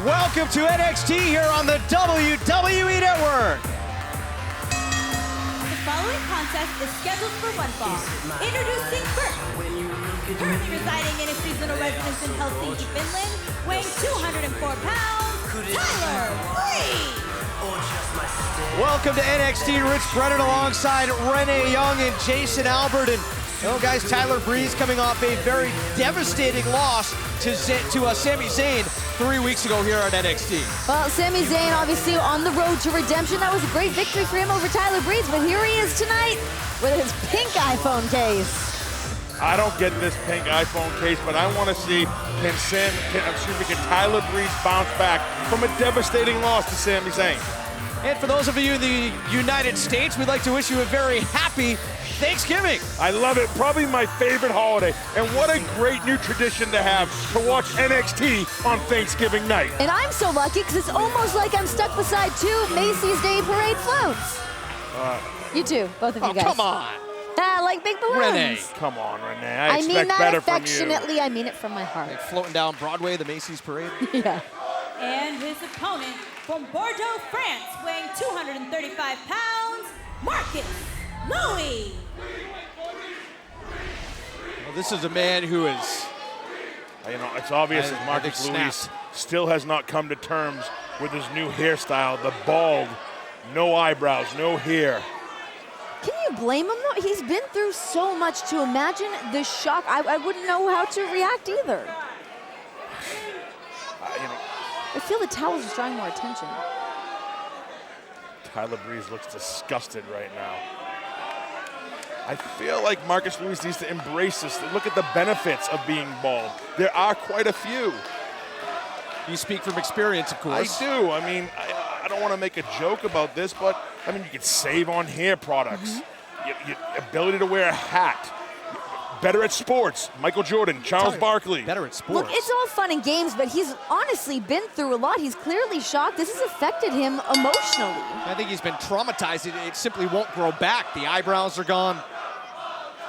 Welcome to NXT here on the WWE Network. The following contest is scheduled for one fall. Introducing first, currently residing in a seasonal residence in Helsinki, Finland, weighing 204 pounds, Tyler Breeze. Welcome to NXT, Rich Brennan alongside Renee Young and Jason Albert. And, guys, Tyler Breeze coming off a very devastating loss to Sami Zayn 3 weeks ago here on NXT. Well, Sami Zayn obviously on the road to redemption. That was a great victory for him over Tyler Breeze, but here he is tonight with his pink iPhone case. I don't get this pink iPhone case, but I want to see can Tyler Breeze bounce back from a devastating loss to Sami Zayn. And for those of you in the United States, we'd like to wish you a very happy Thanksgiving. I love it. Probably my favorite holiday. And what a great new tradition to have to watch NXT on Thanksgiving night. And I'm so lucky because it's almost like I'm stuck beside two Macy's Day Parade floats. You too, both of you guys. Come on. Like big balloons. Renee. Come on, Renee. I mean expect that better from you. affectionately. I mean it from my heart. Like floating down Broadway, the Macy's Parade. Yeah. And his opponent from Bordeaux, France, weighing 235 pounds, Marcus Louis. Well, this is a man who is... It's obvious that I Marcus think Louis snapped. still has not come to terms with his new hairstyle, the bald, no eyebrows, no hair. Can you blame him though? He's been through so much. To imagine the shock, I wouldn't know how to react either. I feel the towels is drawing more attention. Tyler Breeze looks disgusted right now. I feel like Marcus Louis needs to embrace this. Look at the benefits of being bald. There are quite a few. You speak from experience, of course. I do. I mean, I don't want to make a joke about this, but I mean, you can save on hair products. Your ability to wear a hat. Better at sports. Michael Jordan, Charles Barkley. Better at sports. Look, it's all fun and games, but he's honestly been through a lot. He's clearly shocked. This has affected him emotionally. I think he's been traumatized. It simply won't grow back. The eyebrows are gone.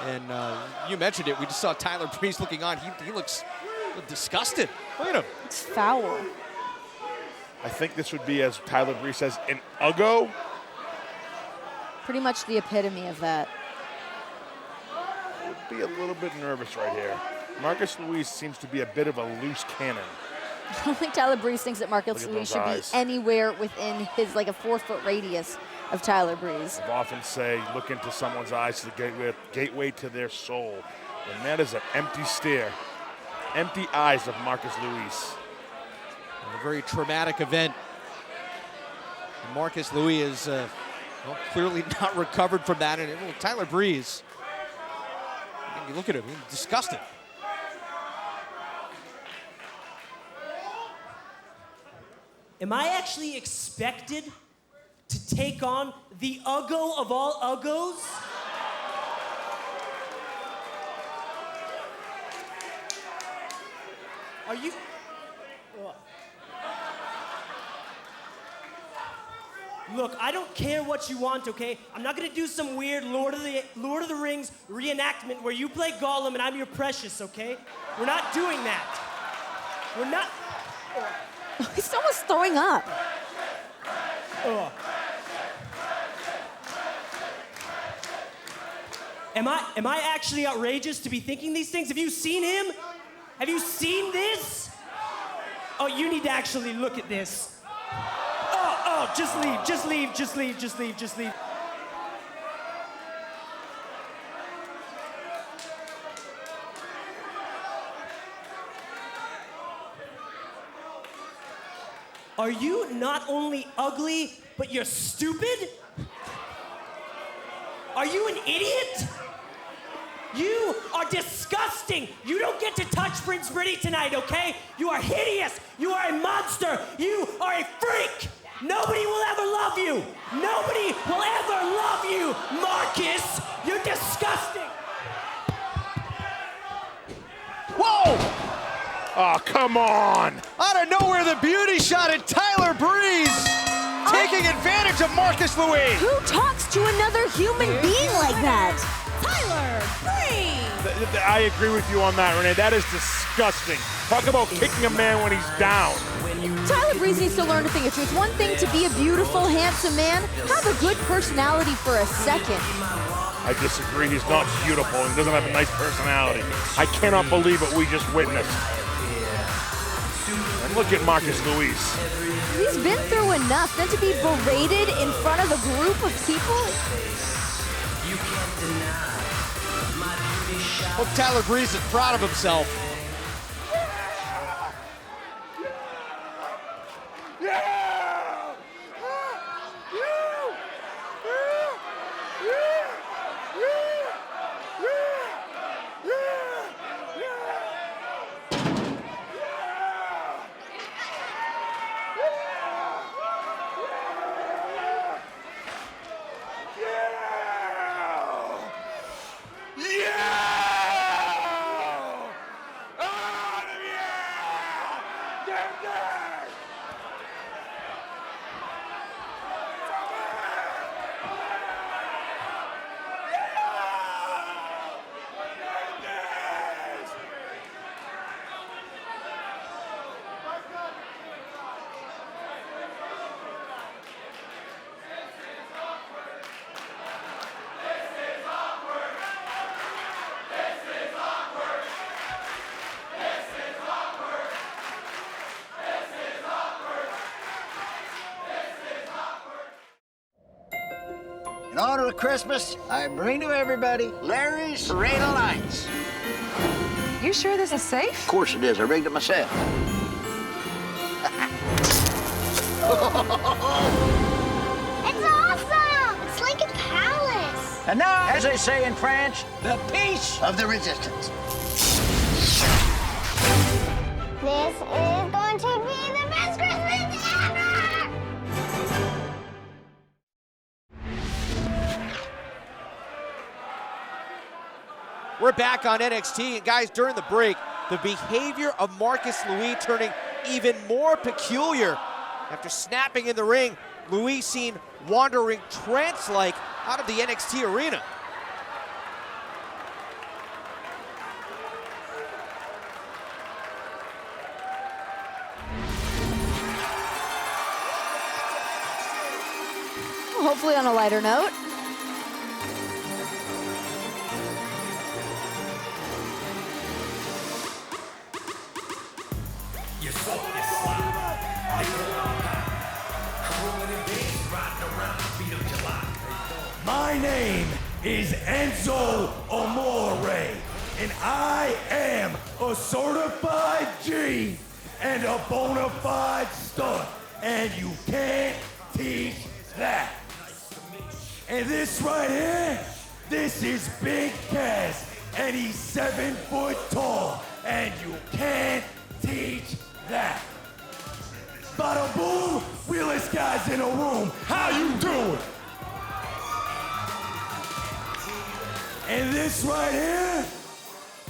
And you mentioned it. We just saw Tyler Breeze looking on. He looks disgusted. Look at him. It's foul. I think this would be, as Tyler Breeze says, an uggo. Pretty much the epitome of that. Be a little bit nervous right here. Marcus Louis seems to be a bit of a loose cannon. I don't think Tyler Breeze thinks that Marcus Look at Louis those should eyes. be anywhere within his like a 4-foot radius of Tyler Breeze. I've often say, look into someone's eyes to the gateway to their soul. And that is an empty stare. Empty eyes of Marcus Louis. A very traumatic event. And Marcus Louis is clearly not recovered from that. And Tyler Breeze, you look at him, he's disgusted. Am I actually expected to take on the Uggo of all Uggos? Are you... Ugh. Look, I don't care what you want, okay? I'm not gonna do some weird Lord of the Rings reenactment where you play Gollum and I'm your Precious, okay? We're not doing that. We're not... He's almost throwing up. Ugh. Am I actually outrageous to be thinking these things? Have you seen him? Have you seen this? Oh, you need to actually look at this. Oh, just leave, just leave, just leave, just leave, just leave. Are you not only ugly, but you're stupid? Are you an idiot? You are disgusting. You don't get to touch Prince Pretty tonight, okay? You are hideous. You are a monster. You are a freak. Nobody will ever love you. Nobody will ever love you, Marcus. You're disgusting. Whoa! Oh, come on. Out of nowhere, the beauty shot at Tyler Breeze, taking advantage of Marcus Louis. Who talks to another human being like that? Tyler Breeze. I agree with you on that, Renee. That is disgusting. Talk about kicking a man when he's down. Tyler Breeze needs to learn a thing or two. It's one thing to be a beautiful, handsome man. Have a good personality for a second. I disagree. He's not beautiful and doesn't have a nice personality. I cannot believe what we just witnessed. And look at Marcus Luis. He's been through enough. Then to be berated in front of a group of people. Hope Tyler Breeze is proud of himself. In honor of Christmas, I bring to everybody Larry's Serena Lights. You sure this is safe? Of course it is. I rigged it myself. It's awesome! It's Lincoln Palace. And now, as they say in French, the peace of the resistance. This is going to be the best Christmas ever! We're back on NXT, and guys, during the break, the behavior of Marcus Louis turning even more peculiar. After snapping in the ring, Louis seen wandering trance-like out of the NXT arena. Hopefully on a lighter note. My name is Enzo Amore, and I am a certified G and a bona fide stud, and you can't teach that. And this right here, this is Big Cass, and he's 7 foot tall, and you can't teach that. Bada boom, realest guys in the room, how you doing? And this right here,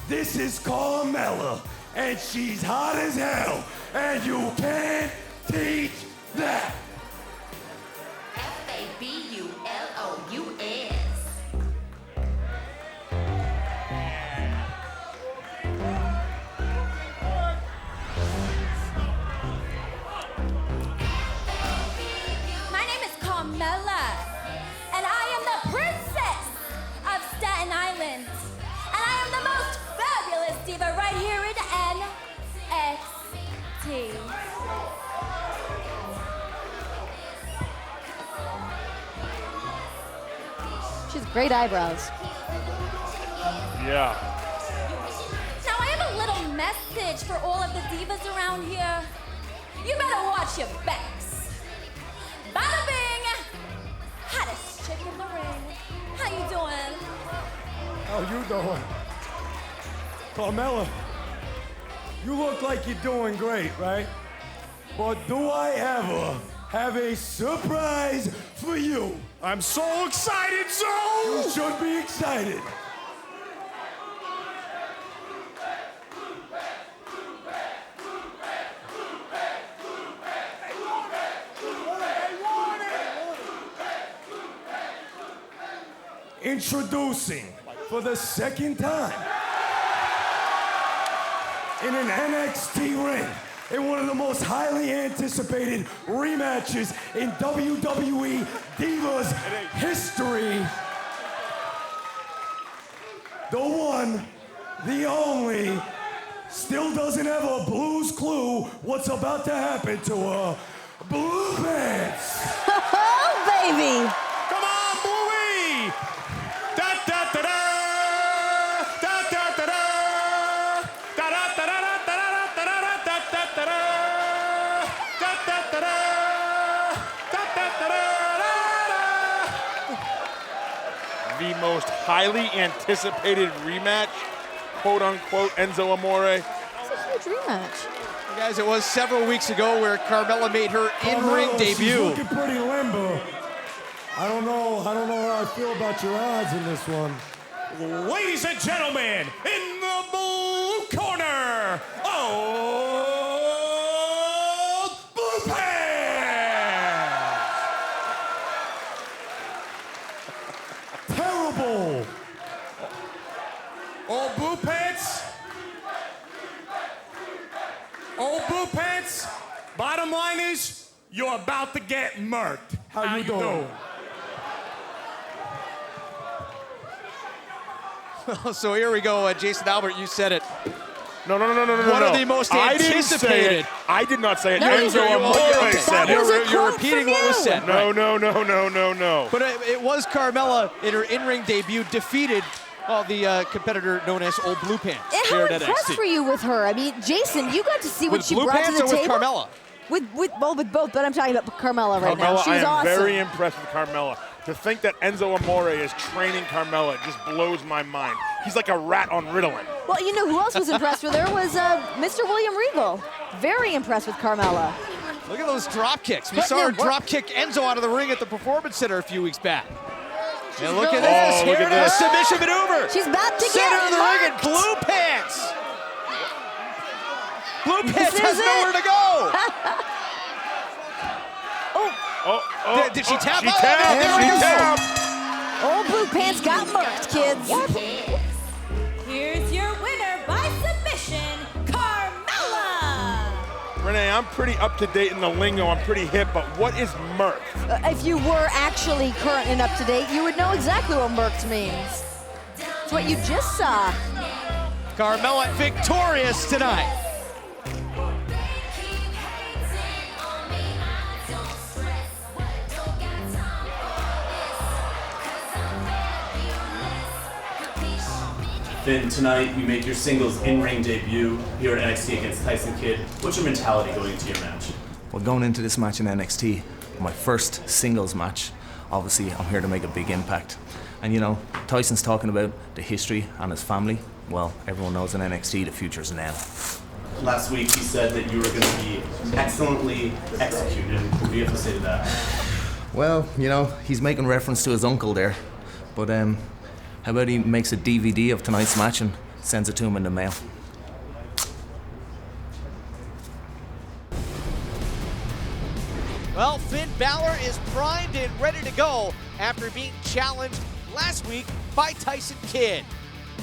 this is Carmella, and she's hot as hell, and you can't teach that. Fabulous. My name is Carmella, and I am the princess of Staten Island. And I am the most fabulous diva right here in NXT. She has great eyebrows. Yeah. Now I have a little message for all of the divas around here. You better watch your backs. Bada bing! Hottest chick in the ring. How you doing? How you doing? Carmella, you look like you're doing great, right? But do I ever have a surprise for you? I'm so excited, Joe! You should be excited. Introducing, for the second time, in an NXT ring, in one of the most highly anticipated rematches in WWE Divas history. The one, the only, still doesn't have a blue's clue what's about to happen to her. Blue Pants! Oh, baby! Come on, Bluey! Da da da da! Da da da da! Da da da da da da da da da da da! Da da da da! Da da da da! The most highly anticipated rematch, quote unquote, Enzo Amore. It's a huge rematch. Guys, it was several weeks ago where Carmella made her in-ring She's debut. looking pretty limber. I don't know how I feel about your odds in this one. Ladies and gentlemen, in the blue corner, Old Blue Pants! Terrible! Old Blue Pants? Old Blue Pants, bottom line is, you're about to get murked. How you doing? So here we go, Jason Albert, you said it. No. One of the most I didn't say anticipated. it. I did not say it. No, Enzo you Amore didn't. said That was it. a You're quote repeating from what was you. said. No. But it was Carmella in her in-ring debut defeated the competitor known as Old Blue Pants. And here how at impressed NXT. were you with her? I mean, Jason, you got to see what With she Blue brought Pants to the or with table. Carmella? With both, but I'm talking about Carmella right now. Carmella, She's I am awesome. very impressed with Carmella. To think that Enzo Amore is training Carmella just blows my mind. He's like a rat on Ritalin. Well, you know who else was impressed with her was Mr. William Regal. Very impressed with Carmella. Look at those drop kicks. We Putting saw her in work. drop kick Enzo out of the ring at the Performance Center a few weeks back. And look really- at this. Oh, look Here at it is, this. submission maneuver. She's about to Center get of the ring and marked. Blue Pants. Blue This Pants has is it. nowhere to go. Did she tap? She Oh, tapped. there we She go. tapped. Old Blue Pants got marked, kids. Here's your winner by submission, Carmella. Renee, I'm pretty up to date in the lingo. I'm pretty hip, but what is Merc? If you were actually current and up to date, you would know exactly what Mercs means. It's what you just saw. Carmella victorious tonight. Finn, tonight you make your singles in-ring debut here at NXT against Tyson Kidd. What's your mentality going into your match? Well, going into this match in NXT, my first singles match, obviously I'm here to make a big impact. And you know, Tyson's talking about the history and his family. Well, everyone knows in NXT the future's now. Last week he said that you were going to be excellently executed. What do you have to say to that? Well, you know, he's making reference to his uncle there. But how about he makes a DVD of tonight's match and sends it to him in the mail? Well, Finn Balor is primed and ready to go after being challenged last week by Tyson Kidd.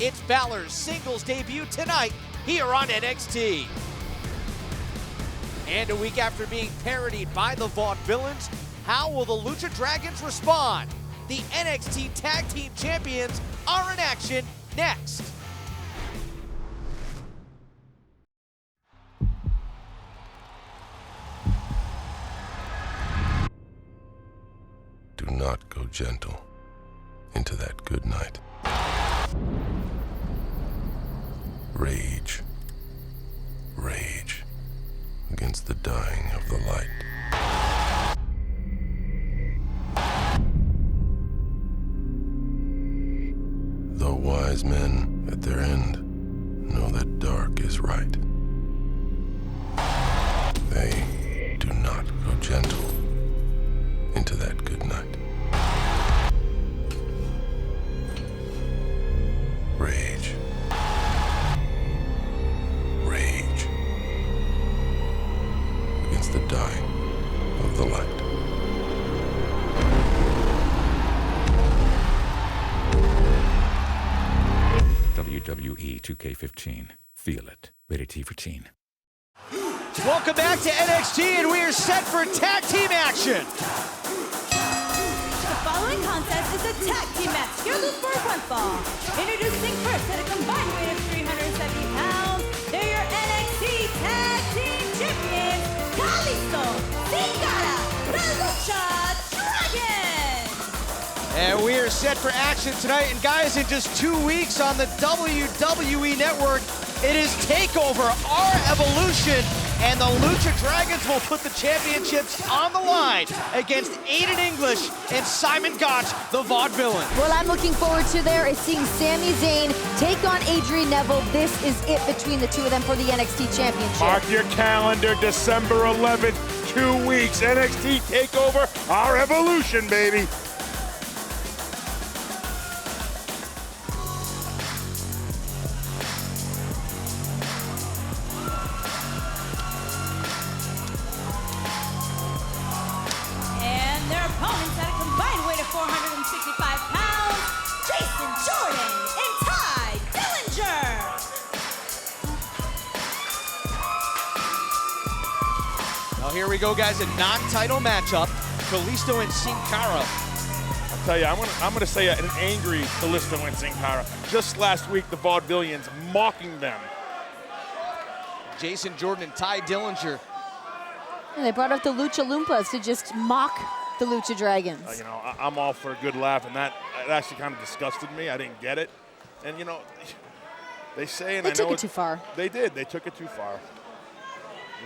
It's Balor's singles debut tonight here on NXT. And a week after being parodied by the Vaudevillains, how will the Lucha Dragons respond? The NXT Tag Team Champions are in action next. Do not go gentle into that good night. Rage. Rage against the dying of the light. Though wise men at their end know that dark is right, they do not go gentle into that good night. Rage. Rage against the dying of the light. WWE 2K15. Feel it. Rated T for teen. Welcome back to NXT, and we are set for tag team action. The following contest is a tag team match scheduled for one fall. Introducing first at a combined weight of 370 pounds, they're your NXT Tag Team Champions, Kalisto, Sin Cara, the Lucha Dragons. And we are set for action tonight. And guys, in just 2 weeks on the WWE Network, it is TakeOver, Our Evolution, and the Lucha Dragons will put the championships on the line against Aiden English and Simon Gotch, the Vaudevillain. What I'm looking forward to there is seeing Sami Zayn take on Adrian Neville. This is it between the two of them for the NXT Championship. Mark your calendar, December 11th, 2 weeks, NXT TakeOver, Our Evolution, baby. Opponents at a combined weight of 465 pounds, Jason Jordan and Ty Dillinger. Well, here we go, guys, a non-title matchup. Kalisto and Sin Cara. I'll tell you, I'm gonna say an angry Kalisto and Sin Cara. Just last week, the Vaudevillains mocking them. Jason Jordan and Ty Dillinger. And they brought up the Lucha Loompas to just mock the Lucha Dragons. You know, I'm all for a good laugh, and that actually kind of disgusted me. I didn't get it. And, you know, they say, and They I know took it too far. They did. They took it too far.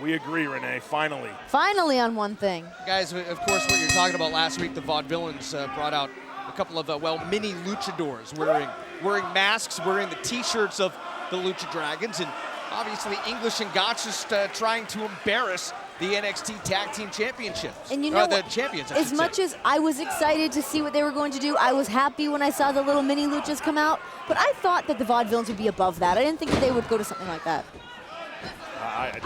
We agree, Renee, finally. Finally on one thing. Guys, of course, what you're talking about last week, the Vaudevillains brought out a couple of, mini luchadors wearing masks, wearing the T-shirts of the Lucha Dragons, and obviously English and Gotch just trying to embarrass the NXT Tag Team Championships. And you know the what? champions, As much as I was excited to see what they were going to do, I was happy when I saw the little mini luchas come out, but I thought that the Vaudevillains would be above that. I didn't think that they would go to something like that.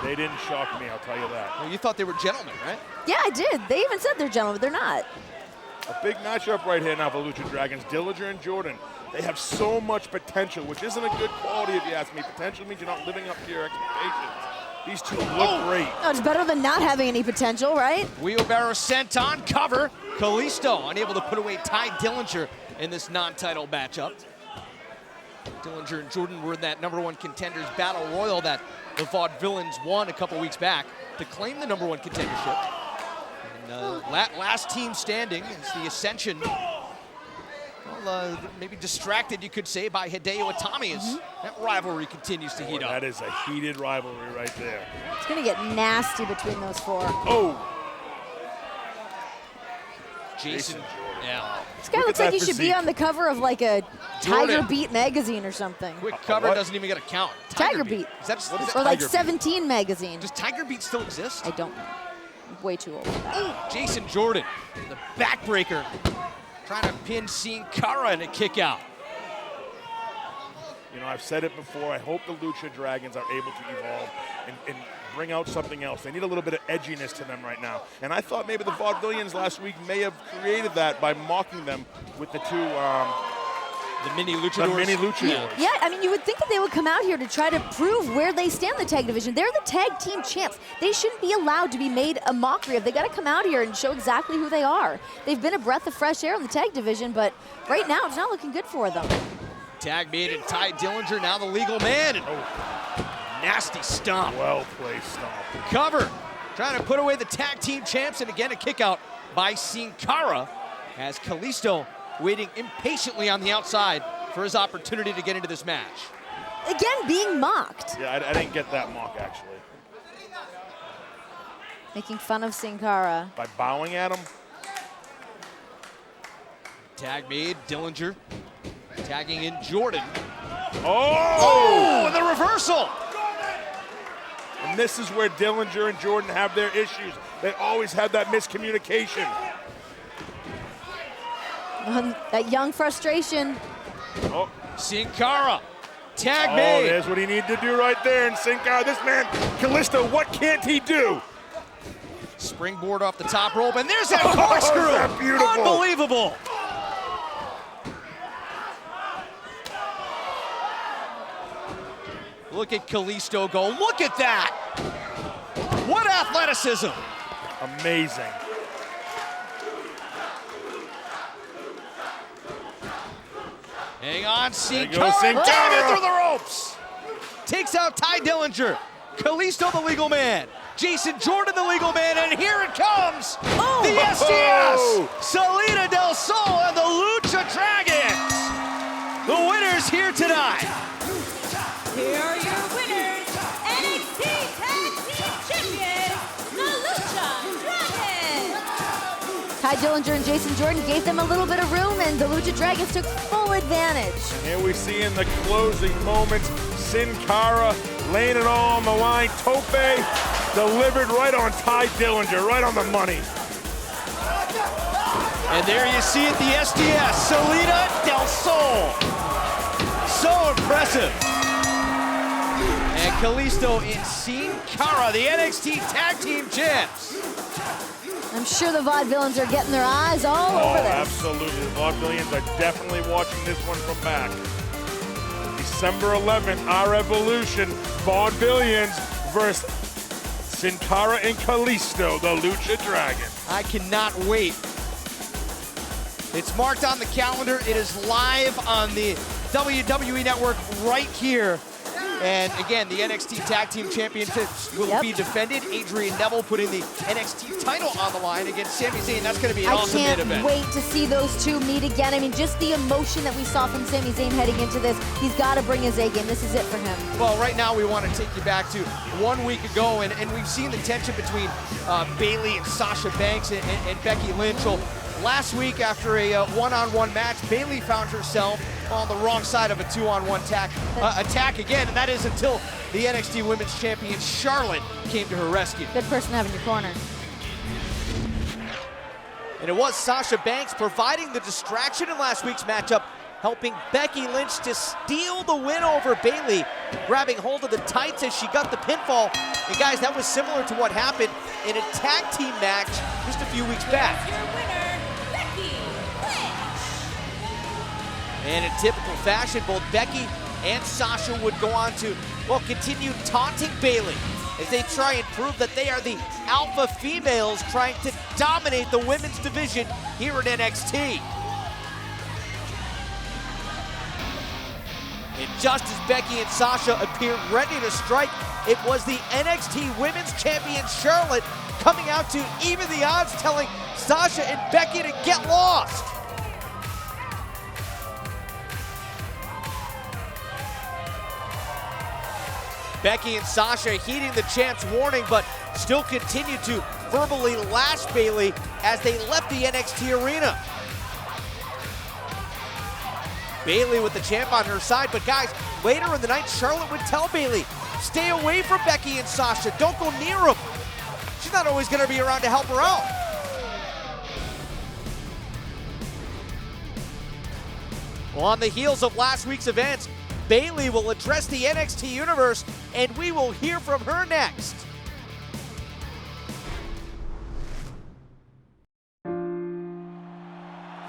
They didn't shock me, I'll tell you that. Well, you thought they were gentlemen, right? Yeah, I did. They even said they're gentlemen, but they're not. A big matchup right here now for Lucha Dragons. Dillinger and Jordan. They have so much potential, which isn't a good quality if you ask me. Potential means you're not living up to your expectations. These two look great. No, it's better than not having any potential, right? Wheelbarrow sent on cover. Kalisto unable to put away Ty Dillinger in this non-title matchup. Dillinger and Jordan were in that #1 contenders battle royal that the Vaudevillains won a couple weeks back to claim the #1 contendership. And last team standing is the Ascension. Well, maybe distracted, you could say, by Hideo Itami as that rivalry continues to heat up. That is a heated rivalry right there. It's going to get nasty between those four. Oh! Jason, yeah. This guy looks like he should be on the cover of like a Tiger Jordan. Beat magazine or something. Quick cover doesn't even get a count. Tiger Beat. Is that, what is Or that like Tiger 17 magazine. Does Tiger Beat still exist? I don't know. I'm way too old for that. Jason Jordan, the backbreaker, trying to pin Sin Cara in a kick out. You know, I've said it before. I hope the Lucha Dragons are able to evolve and bring out something else. They need a little bit of edginess to them right now. And I thought maybe the Vaudevillains last week may have created that by mocking them with the two the mini luchadors. The mini luchadors. Yeah, I mean, you would think that they would come out here to try to prove where they stand in the tag division. They're the tag team champs. They shouldn't be allowed to be made a mockery of. They got to come out here and show exactly who they are. They've been a breath of fresh air in the tag division, but right now it's not looking good for them. Tag made and Ty Dillinger, now the legal man. And nasty stomp. Well placed stomp. Cover, trying to put away the tag team champs, and again a kick out by Sin Cara as Kalisto waiting impatiently on the outside for his opportunity to get into this match. Again, being mocked. Yeah, I didn't get that mock, actually. Making fun of Sin Cara. By bowing at him. Tag made, Dillinger tagging in Jordan. Oh! And the reversal! And this is where Dillinger and Jordan have their issues. They always have that miscommunication. That young frustration. Oh. Sin Cara, tag made. There's what he needed to do right there. And Sin Cara, this man, Kalisto, what can't he do? Springboard off the top rope, and there's that corkscrew. Is that beautiful? Unbelievable. Look at Kalisto go. Look at that. What athleticism! Amazing. Hang on, Sin There goes Cara. Sin Cara. Diving through the ropes. Takes out Ty Dillinger. Kalisto, the legal man. Jason Jordan, the legal man. And here it comes. The SDS. Salida Del Sol and the Lucha Dragons. The winners here tonight. Here are your winners, NXT Tag Team Champions, the Lucha Dragons. Ty Dillinger and Jason Jordan gave them a little bit of room, and the Lucha Dragons took full advantage. Here we see in the closing moments, Sin Cara laying it all on the line. Tope delivered right on Ty Dillinger, right on the money. And there you see it, the SDS, Salida Del Sol. So impressive. And Kalisto and Sin Cara, the NXT Tag Team Champs. I'm sure the Vaudevillains are getting their eyes all over this. Absolutely. The Vaudevillains are definitely watching this one from back. December 11th, our Evolution, Vaudevillains versus Sin Cara and Kalisto, the Lucha Dragons. I cannot wait. It's marked on the calendar. It is live on the WWE Network right here. And again, the NXT Tag Team Championships will be defended. Adrian Neville putting the NXT title on the line against Sami Zayn. That's going to be an awesome main event. I can't wait to see those two meet again. I mean, just the emotion that we saw from Sami Zayn heading into this. He's got to bring his A game. This is it for him. Well, right now we want to take you back to 1 week ago, and we've seen the tension between Bayley and Sasha Banks and Becky Lynch. So last week, after a one-on-one match, Bayley found herself on the wrong side of a two-on-one attack again, and that is until the NXT Women's Champion Charlotte came to her rescue. Good person to have in your corner. And it was Sasha Banks providing the distraction in last week's matchup, helping Becky Lynch to steal the win over Bayley, grabbing hold of the tights as she got the pinfall. And guys, that was similar to what happened in a tag team match just a few weeks back. Your winner, Becky Lynch. And in typical fashion, both Becky and Sasha would go on to, well, continue taunting Bayley as they try and prove that they are the alpha females trying to dominate the women's division here at NXT. And just as Becky and Sasha appeared ready to strike, it was the NXT Women's Champion Charlotte coming out to even the odds, telling Sasha and Becky to get lost. Becky and Sasha heeding the champ's warning, but still continue to verbally lash Bayley as they left the NXT arena. Bayley with the champ on her side, but guys, later in the night, Charlotte would tell Bayley, stay away from Becky and Sasha, don't go near them. She's not always gonna be around to help her out. Well, on the heels of last week's events, Bayley will address the NXT Universe, and we will hear from her next.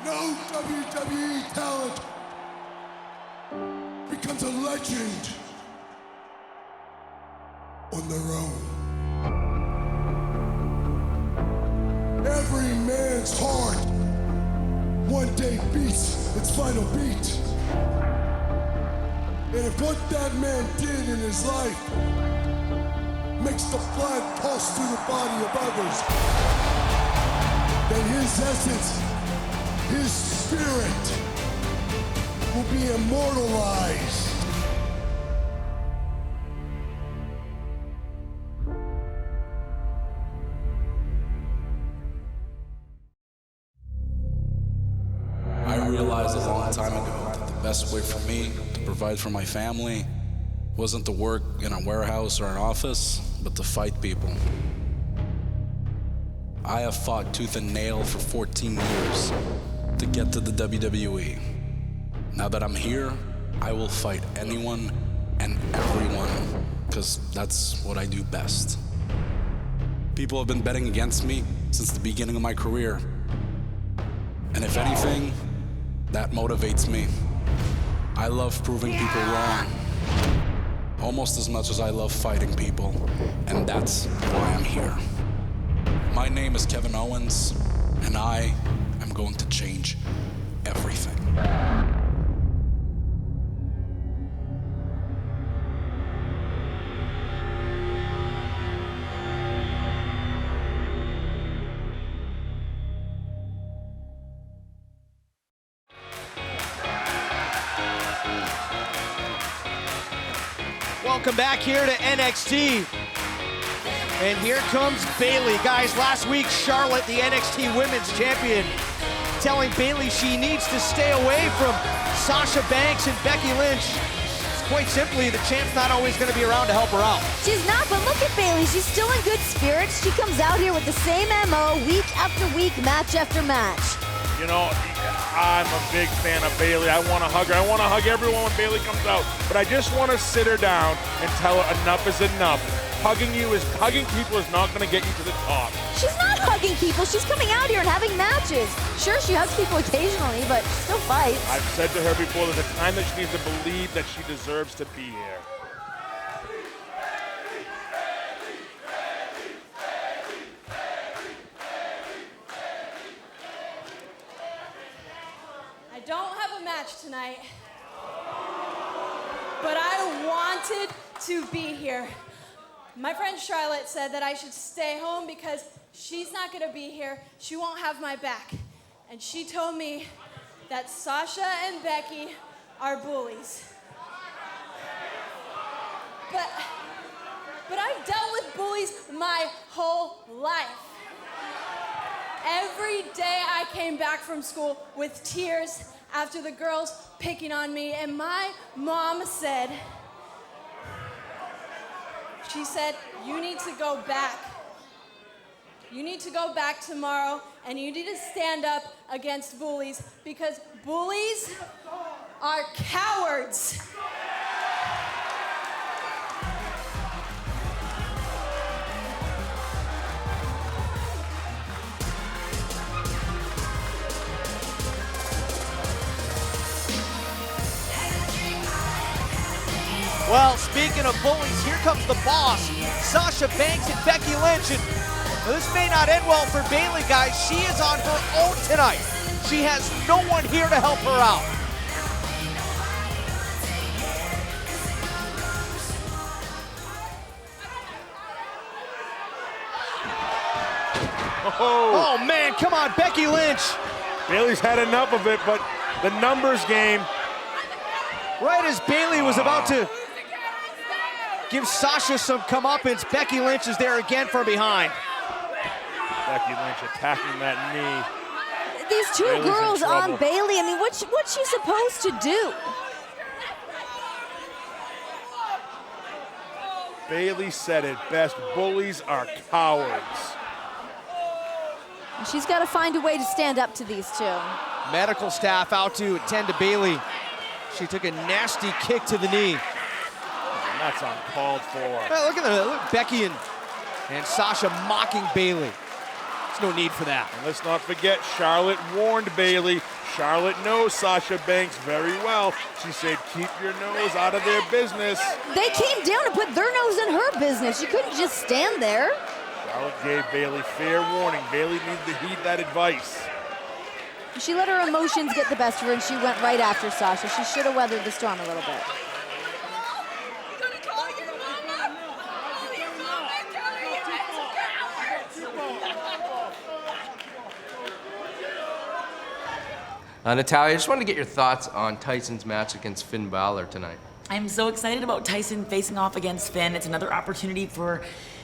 No WWE talent becomes a legend on their own. Every man's heart one day beats its final beat. And if what that man did in his life makes the blood pulse through the body of others, then his essence, his spirit will be immortalized. I realized a long time ago that the best way for me to provide for my family wasn't to work in a warehouse or an office, but to fight people. I have fought tooth and nail for 14 years to get to the WWE. Now that I'm here, I will fight anyone and everyone, because that's what I do best. People have been betting against me since the beginning of my career. And if anything, that motivates me. I love proving people wrong. almost as much as I love fighting people, and that's why I'm here. My name is Kevin Owens, and I am going to change everything. Welcome back here to NXT. And here comes Bayley. Guys, last week, Charlotte, the NXT Women's Champion, telling Bayley she needs to stay away from Sasha Banks and Becky Lynch. It's quite simply, the champ's not always going to be around to help her out. She's not, but look at Bayley. She's still in good spirits. She comes out here with the same MO week after week, match after match. You know, I'm a big fan of Bayley. I want to hug her. I want to hug everyone when Bayley comes out. But I just want to sit her down and tell her enough is enough. Hugging people is not going to get you to the top. She's not hugging people. She's coming out here and having matches. Sure, she hugs people occasionally, but she still fights. I've said to her before, there's a time that she needs to believe that she deserves to be here. I don't have a match tonight, but I wanted to be here. My friend Charlotte said that I should stay home because she's not going to be here. She won't have my back. And she told me that Sasha and Becky are bullies. But I've dealt with bullies my whole life. Every day I came back from school with tears after the girls picking on me, and my mom said, she said, you need to go back. You need to go back tomorrow, and you need to stand up against bullies, because bullies are cowards. Well, speaking of bullies, here comes the boss, Sasha Banks and Becky Lynch. And this may not end well for Bayley, guys. She is on her own tonight. She has no one here to help her out. Oh man, come on, Becky Lynch. Bayley's had enough of it, but the numbers game. Right as Bayley was about to give Sasha some comeuppance, Becky Lynch is there again from behind. Becky Lynch attacking that knee. These two Bayley's girls on Bayley, I mean, what's she supposed to do? Bayley said it best, bullies are cowards. And she's got to find a way to stand up to these two. Medical staff out to attend to Bayley. She took a nasty kick to the knee. And that's uncalled for. Well, look at Becky and Sasha mocking Bayley. There's no need for that. And let's not forget, Charlotte warned Bayley. Charlotte knows Sasha Banks very well. She said, keep your nose out of their business. They came down and put their nose in her business. You couldn't just stand there. Charlotte gave Bayley fair warning. Bayley needs to heed that advice. She let her emotions get the best of her, and she went right after Sasha. She should have weathered the storm a little bit. Natalia, I just wanted to get your thoughts on Tyson's match against Finn Balor tonight. I'm so excited about Tyson facing off against Finn. It's another opportunity for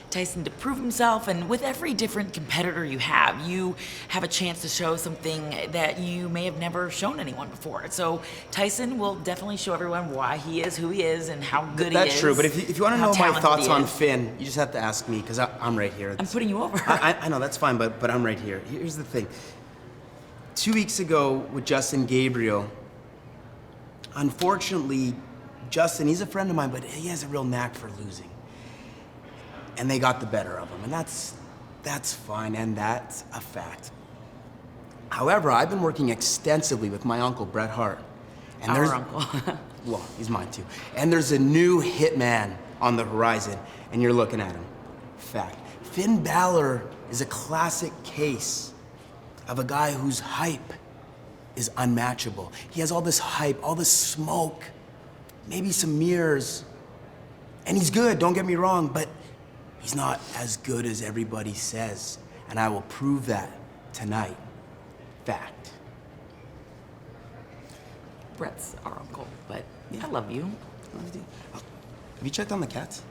Tyson to prove himself, and with every different competitor you have a chance to show something that you may have never shown anyone before. So Tyson will definitely show everyone why he is who he is and how good he is. That's true, but if you want to know my thoughts on Finn, you just have to ask me, because I'm right here. I'm putting you over. I know, that's fine, but I'm right here. Here's the thing. 2 weeks ago with Justin Gabriel, unfortunately, Justin, he's a friend of mine, but he has a real knack for losing. And they got the better of him, and that's fine, and that's a fact. However, I've been working extensively with my uncle, Bret Hart. And Our uncle. Well, he's mine too. And there's a new hitman on the horizon, and you're looking at him. Fact. Finn Balor is a classic case of a guy whose hype is unmatchable. He has all this hype, all this smoke, maybe some mirrors. And he's good, don't get me wrong, but he's not as good as everybody says. And I will prove that tonight. Fact. Brett's our uncle, but I love you. Have you checked on the cats?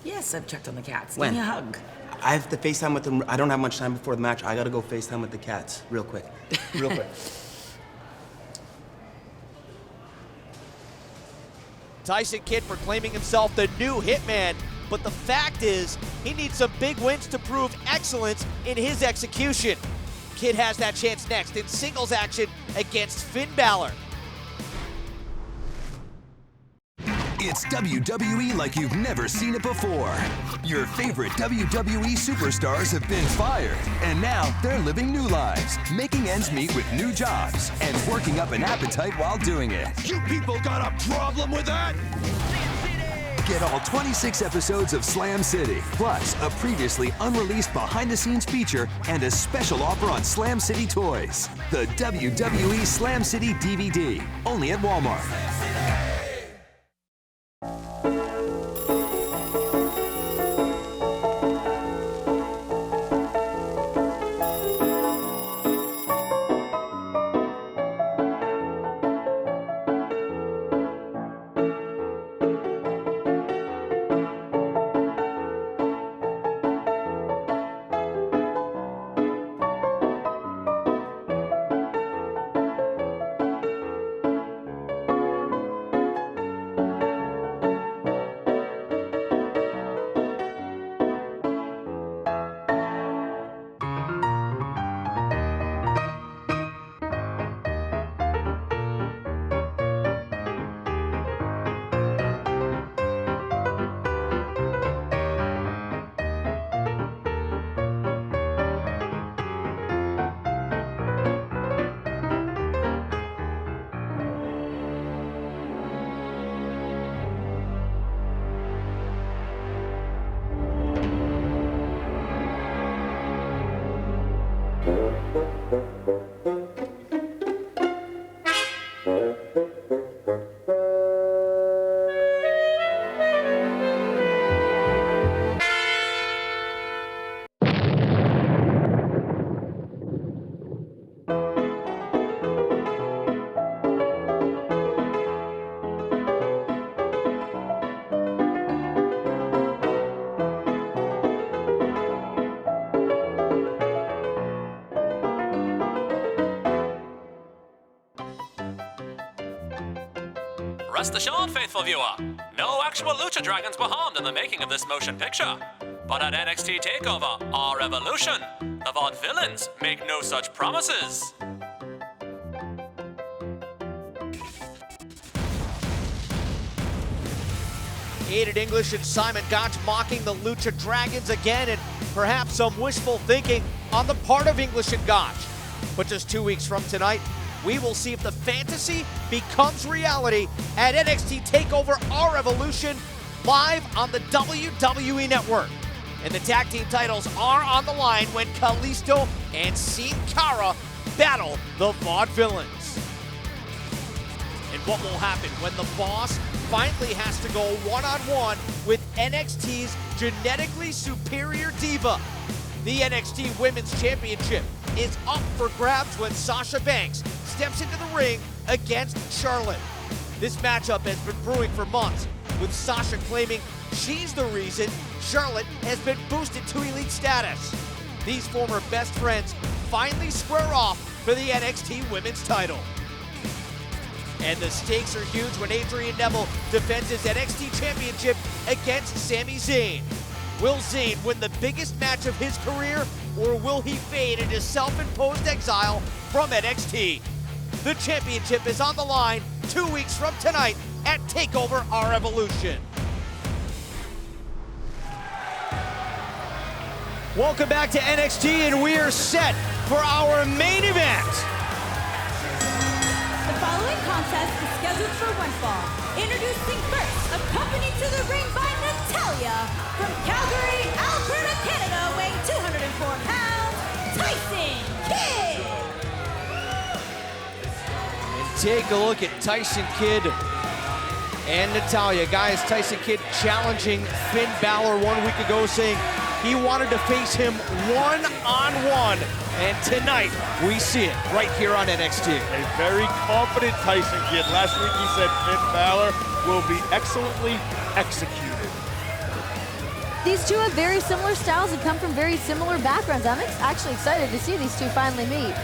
Yes, I've checked on the cats. When? Give me a hug. I have to FaceTime with them. I don't have much time before the match. I gotta go FaceTime with the cats real quick. Real quick. Tyson Kidd proclaiming himself the new hitman, but the fact is he needs some big wins to prove excellence in his execution. Kidd has that chance next in singles action against Finn Balor. It's WWE like you've never seen it before. Your favorite WWE superstars have been fired, and now they're living new lives, making ends meet with new jobs, and working up an appetite while doing it. You people got a problem with that? Get all 26 episodes of Slam City, plus a previously unreleased behind-the-scenes feature and a special offer on Slam City toys. The WWE Slam City DVD, only at Walmart. Rest assured, faithful viewer, no actual Lucha Dragons were harmed in the making of this motion picture. But at NXT TakeOver, our Revolution, the Vaudevillains make no such promises. Aiden English and Simon Gotch mocking the Lucha Dragons again, and perhaps some wishful thinking on the part of English and Gotch. But just 2 weeks from tonight, we will see if the fantasy becomes reality at NXT TakeOver Our Revolution, live on the WWE Network. And the tag team titles are on the line when Kalisto and Sin Cara battle the Vaudevillains. And what will happen when the boss finally has to go one-on-one with NXT's genetically superior diva? The NXT Women's Championship is up for grabs when Sasha Banks steps into the ring against Charlotte. This matchup has been brewing for months, with Sasha claiming she's the reason Charlotte has been boosted to elite status. These former best friends finally square off for the NXT Women's title. And the stakes are huge when Adrian Neville defends his NXT Championship against Sami Zayn. Will Zayn win the biggest match of his career, or will he fade into self-imposed exile from NXT? The championship is on the line 2 weeks from tonight at TakeOver Our Revolution. Welcome back to NXT, and we are set for our main event. The following following contest is scheduled for one fall. Introducing first, accompanied to the ring by Natalya, from Calgary, Alberta, Canada, weighing 204 pounds, Tyson Kidd. And take a look at Tyson Kidd and Natalya. Guys, Tyson Kidd challenging Finn Balor 1 week ago, saying he wanted to face him one-on-one. And tonight, we see it right here on NXT. A very confident Tyson Kidd. Last week he said Finn Balor will be excellently executed. These two have very similar styles and come from very similar backgrounds. I'm actually excited to see these two finally meet.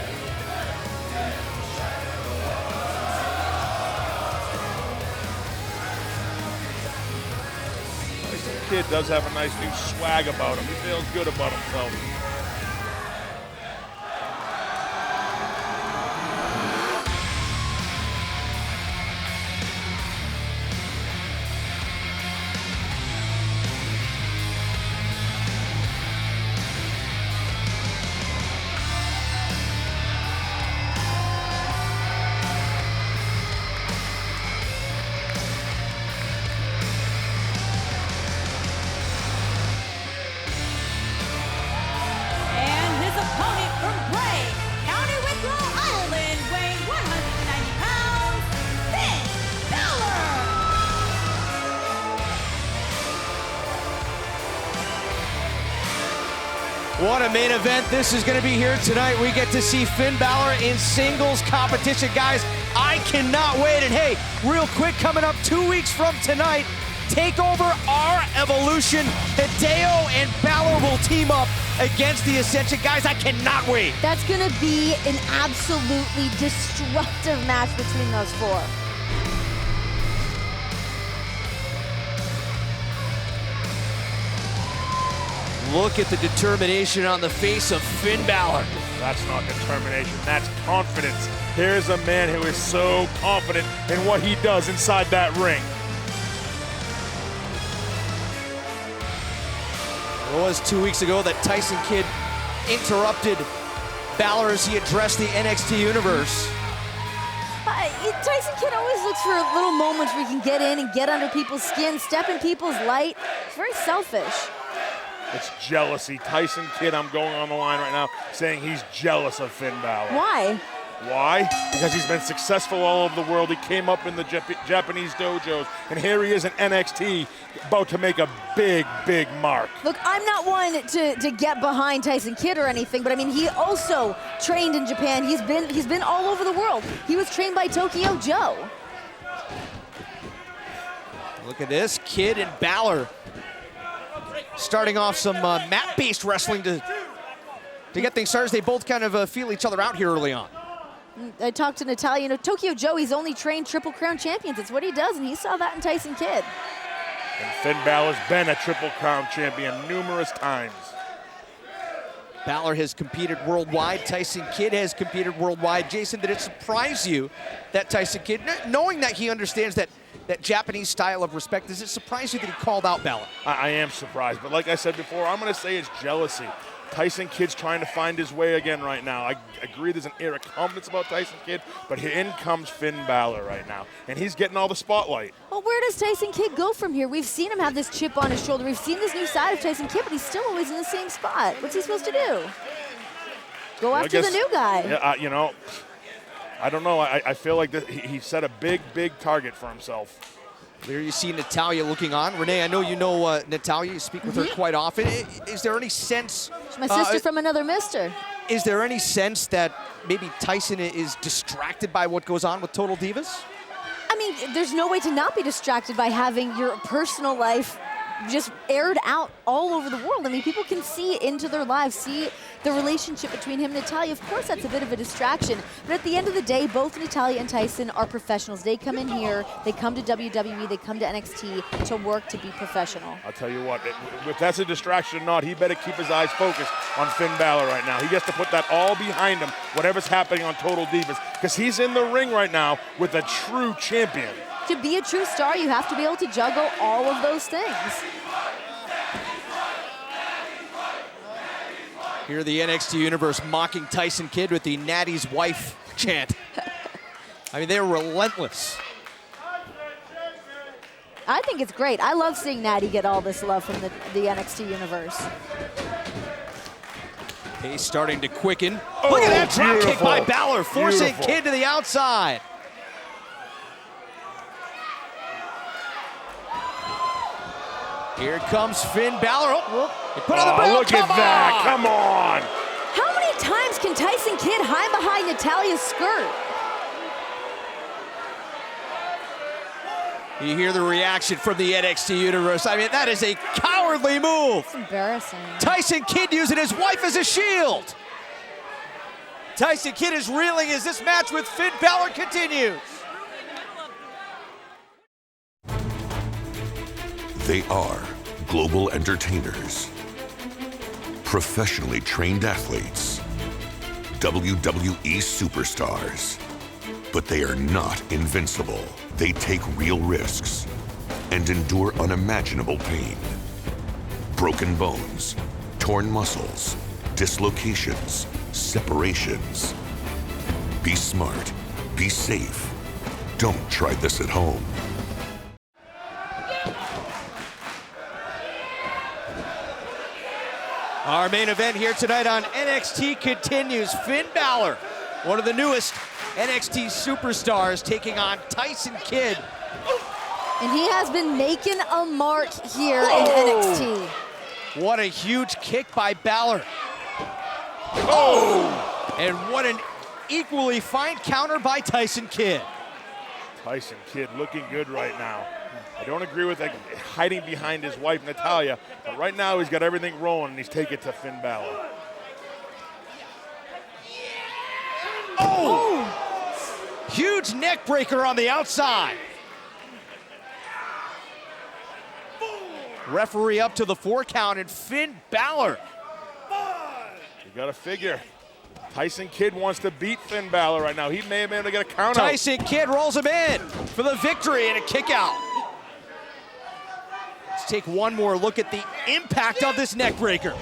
Kid does have a nice new swag about him. He feels good about himself. What a main event this is going to be here tonight. We get to see Finn Balor in singles competition. Guys, I cannot wait. And hey, real quick, coming up 2 weeks from tonight, TakeOver our Evolution. Hideo and Balor will team up against the Ascension. Guys, I cannot wait. That's going to be an absolutely destructive match between those four. Look at the determination on the face of Finn Balor. That's not determination, that's confidence. Here's a man who is so confident in what he does inside that ring. It was 2 weeks ago that Tyson Kidd interrupted Balor as he addressed the NXT universe. Tyson Kidd always looks for little moments where he can get in and get under people's skin, step in people's light. He's very selfish. It's jealousy. Tyson Kidd, I'm going on the line right now, saying he's jealous of Finn Balor. Why? Why? Because he's been successful all over the world. He came up in the Japanese dojos, and here he is in NXT, about to make a big, big mark. Look, I'm not one to get behind Tyson Kidd or anything, but I mean, he also trained in Japan. He's been all over the world. He was trained by Tokyo Joe. Look at this, Kidd and Balor starting off some mat-based wrestling to get things started. They both kind of feel each other out here early on. I talked to Natalya. You know, Tokyo Joe, he's only trained Triple Crown champions. It's what he does, and he saw that in Tyson Kidd. And Finn Balor's been a Triple Crown champion numerous times. Balor has competed worldwide. Tyson Kidd has competed worldwide. Jason, did it surprise you that Tyson Kidd, knowing that he understands that Japanese style of respect, does it surprise you that he called out Balor? I am surprised, but like I said before, I'm going to say it's jealousy. Tyson Kidd's trying to find his way again right now. I agree there's an air of confidence about Tyson Kidd, but in comes Finn Balor right now, and he's getting all the spotlight. Well, where does Tyson Kidd go from here? We've seen him have this chip on his shoulder. We've seen this new side of Tyson Kidd, but he's still always in the same spot. What's he supposed to do? Go after the new guy. Yeah, you know, I don't know. I feel like he set a big, big target for himself. There you see Natalya looking on. Renee, I know you know Natalya. You speak with her quite often. Is there any sense? She's my sister from another mister. Is there any sense that maybe Tyson is distracted by what goes on with Total Divas? I mean, there's no way to not be distracted by having your personal life just aired out all over the world. I mean, people can see into their lives, see the relationship between him and Natalya. Of course, that's a bit of a distraction. But at the end of the day, both Natalya and Tyson are professionals. They come in here, they come to WWE, they come to NXT to work to be professional. I'll tell you what, if that's a distraction or not, he better keep his eyes focused on Finn Balor right now. He gets to put that all behind him, whatever's happening on Total Divas, because he's in the ring right now with a true champion. To be a true star, you have to be able to juggle all of those things. Here the NXT Universe mocking Tyson Kidd with the Natty's wife chant. I mean, they're relentless. I think it's great. I love seeing Natty get all this love from the NXT universe. Pace starting to quicken. Look at that drop kick by Balor, forcing Kidd to the outside. Here comes Finn Balor. He put on the belt. Look at that. Come on. How many times can Tyson Kidd hide behind Natalya's skirt? You hear the reaction from the NXT universe. I mean, that is a cowardly move. It's embarrassing. Tyson Kidd using his wife as a shield. Tyson Kidd is reeling as this match with Finn Balor continues. They are global entertainers, professionally trained athletes, WWE superstars. But they are not invincible. They take real risks and endure unimaginable pain. Broken bones, torn muscles, dislocations, separations. Be smart, be safe. Don't try this at home. Our main event here tonight on NXT continues. Finn Balor, one of the newest NXT superstars, taking on Tyson Kidd. And he has been making a mark here in NXT. What a huge kick by Balor. Oh! And what an equally fine counter by Tyson Kidd. Tyson Kidd looking good right now. I don't agree with that hiding behind his wife, Natalya, but right now he's got everything rolling and he's taking it to Finn Balor. Oh! Huge neck breaker on the outside. Referee up to the 4 count, and Finn Balor. You gotta figure. Tyson Kidd wants to beat Finn Balor right now. He may have been able to get a count out. Tyson Kidd rolls him in for the victory and a kick out. Let's take one more look at the impact of this neck breaker.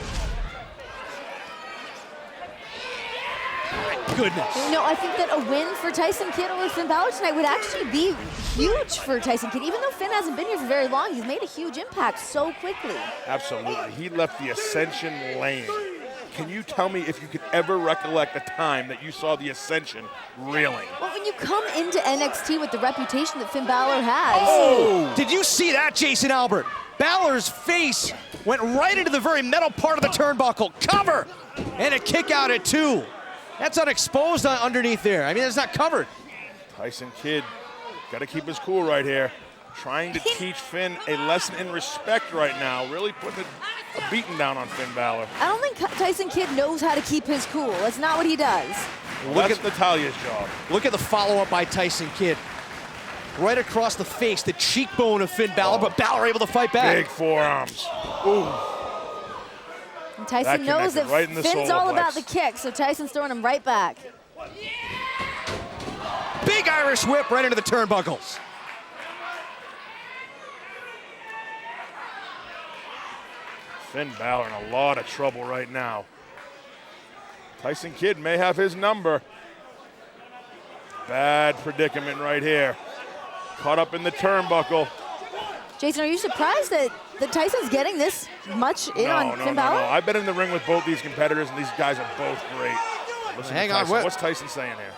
My goodness. You know, I think that a win for Tyson Kidd over Finn Balor tonight would actually be huge for Tyson Kidd. Even though Finn hasn't been here for very long, he's made a huge impact so quickly. Absolutely. He left the Ascension laying. Can you tell me if you could ever recollect a time that you saw the Ascension reeling? Well, when you come into NXT with the reputation that Finn Balor has. Oh! Did you see that, Jason Albert? Balor's face went right into the very metal part of the turnbuckle. Cover! And a kick out at 2. That's unexposed underneath there. I mean, it's not covered. Tyson Kidd, got to keep his cool right here. Trying to teach Finn a lesson in respect right now. Really putting a beating down on Finn Balor. I don't think Tyson Kidd knows how to keep his cool. That's not what he does. Well, that's Natalya's job. Look at the follow-up by Tyson Kidd. Right across the face, the cheekbone of Finn Balor, but Balor able to fight back. Big forearms. Ooh. And Tyson knows that right Finn's all about the kick, so Tyson's throwing him right back. Big Irish whip right into the turnbuckles. Finn Balor in a lot of trouble right now. Tyson Kidd may have his number. Bad predicament right here. Caught up in the turnbuckle. Jason, are you surprised that Tyson's getting this much in on Finn Balor? No. I've been in the ring with both these competitors, and these guys are both great. Listen, hang on, what's Tyson saying here?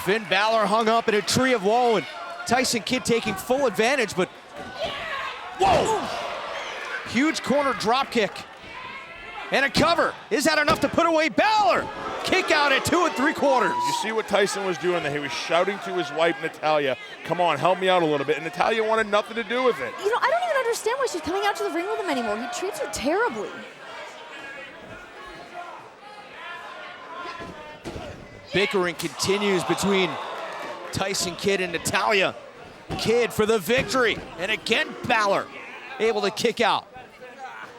Finn Balor hung up in a tree of woe, and Tyson Kidd taking full advantage, but whoa! Huge corner drop kick. And a cover. Is that enough to put away Balor? Kick out at 2 3/4. You see what Tyson was doing there? He was shouting to his wife, Natalya, come on, help me out a little bit. And Natalya wanted nothing to do with it. You know, I don't even understand why she's coming out to the ring with him anymore. He treats her terribly. Bickering continues between Tyson Kidd and Natalya. Kidd for the victory. And again, Balor able to kick out.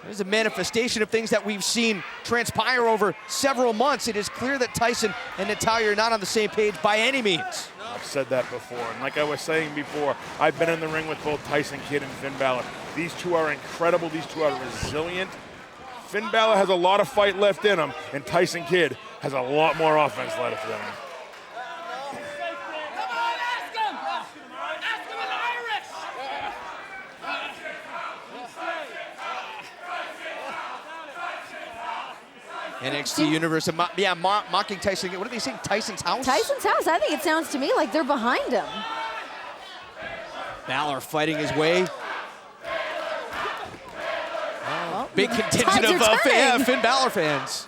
There's a manifestation of things that we've seen transpire over several months. It is clear that Tyson and Natalya are not on the same page by any means. I've said that before, and like I was saying before, I've been in the ring with both Tyson Kidd and Finn Balor. These two are incredible. These two are resilient, Finn Balor has a lot of fight left in him, and Tyson Kidd has a lot more offense left in him. NXT Universe, mocking Tyson. What are they saying? Tyson's house? Tyson's house. I think it sounds to me like they're behind him. Balor fighting his way. Big contingent of Finn Balor fans.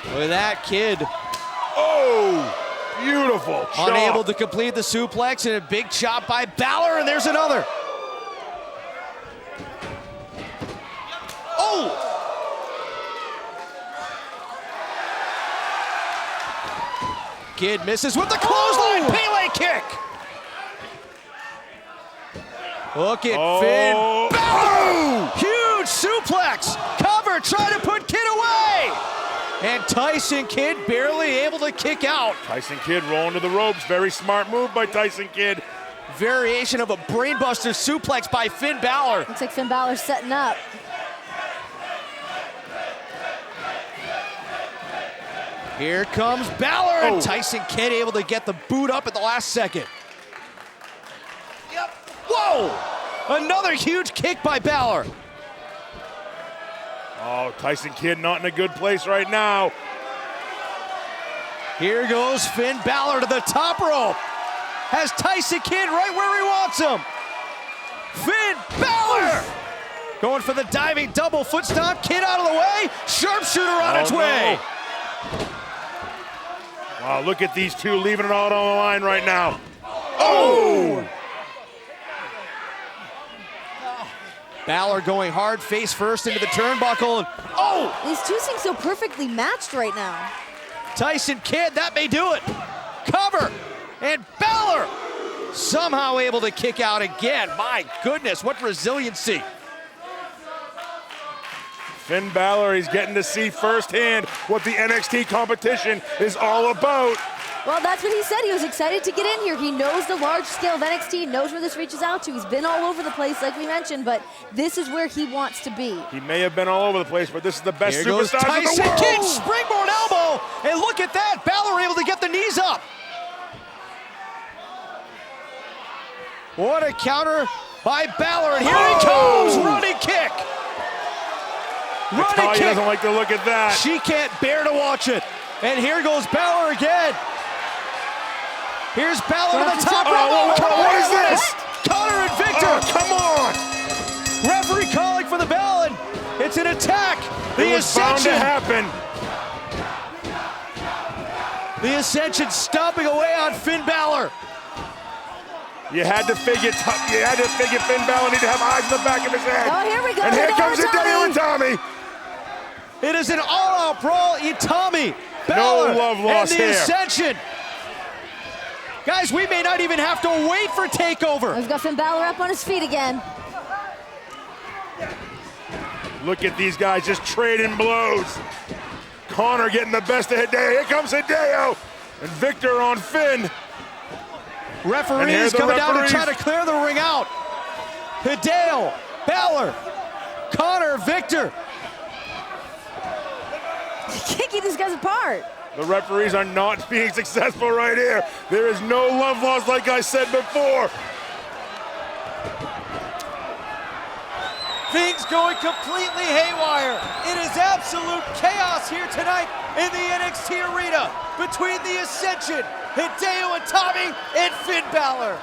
Look at that kid. Oh, beautiful chop. Unable to complete the suplex, and a big chop by Balor, and there's another. Oh! Kid misses with the clothesline Pele kick. Look at Finn Balor! Huge suplex! Cover, try to put Kidd away! And Tyson Kidd barely able to kick out. Tyson Kidd rolling to the ropes. Very smart move by Tyson Kidd. Variation of a brainbuster suplex by Finn Balor. Looks like Finn Balor's setting up. Here comes Balor, and Tyson Kidd able to get the boot up at the last second. Yep. Whoa! Another huge kick by Balor. Oh, Tyson Kidd not in a good place right now. Here goes Finn Balor to the top rope. Has Tyson Kidd right where he wants him. Finn Balor! Going for the diving double foot stomp. Kidd out of the way. Sharpshooter on its way. Wow, look at these two leaving it all on the line right now. Oh! Balor going hard, face first into the turnbuckle. And oh! These two seem so perfectly matched right now. Tyson Kidd, that may do it. Cover, and Balor somehow able to kick out again. My goodness, what resiliency. Finn Balor, he's getting to see firsthand what the NXT competition is all about. Well, that's what he said. He was excited to get in here. He knows the large scale of NXT, knows where this reaches out to. He's been all over the place, like we mentioned, but this is where he wants to be. He may have been all over the place, but this is the best Here goes superstar in the Tyson world. Kidd, springboard elbow, and look at that. Balor able to get the knees up. What a counter by Balor, and here he comes, running kick. Natalya doesn't like to look at that. She can't bear to watch it. And here goes Balor again. Here's Balor to the top rope. What is this? Connor and Victor. Oh, come on. Referee calling for the bell, and it's an attack. The It was bound to Ascension. happen. The Ascension stomping away on Finn Balor. You had to figure Finn Balor need to have eyes in the back of his head. Oh, here we go. And here comes Hideo Hideo Itami. It is an all-out brawl. Itami, Balor, No love lost and the here. Ascension. Guys, we may not even have to wait for TakeOver. We've got Finn Balor up on his feet again. Look at these guys just trading blows. Connor getting the best of Hideo. Here comes Hideo. And Victor on Finn. Referees coming down to try to clear the ring out. Hideo, Balor, Connor, Victor. Kicking these guys apart. The referees are not being successful right here. There is no love lost, like I said before. Things going completely haywire. It is absolute chaos here tonight in the NXT arena between the Ascension, Hideo Itami, and Finn Balor.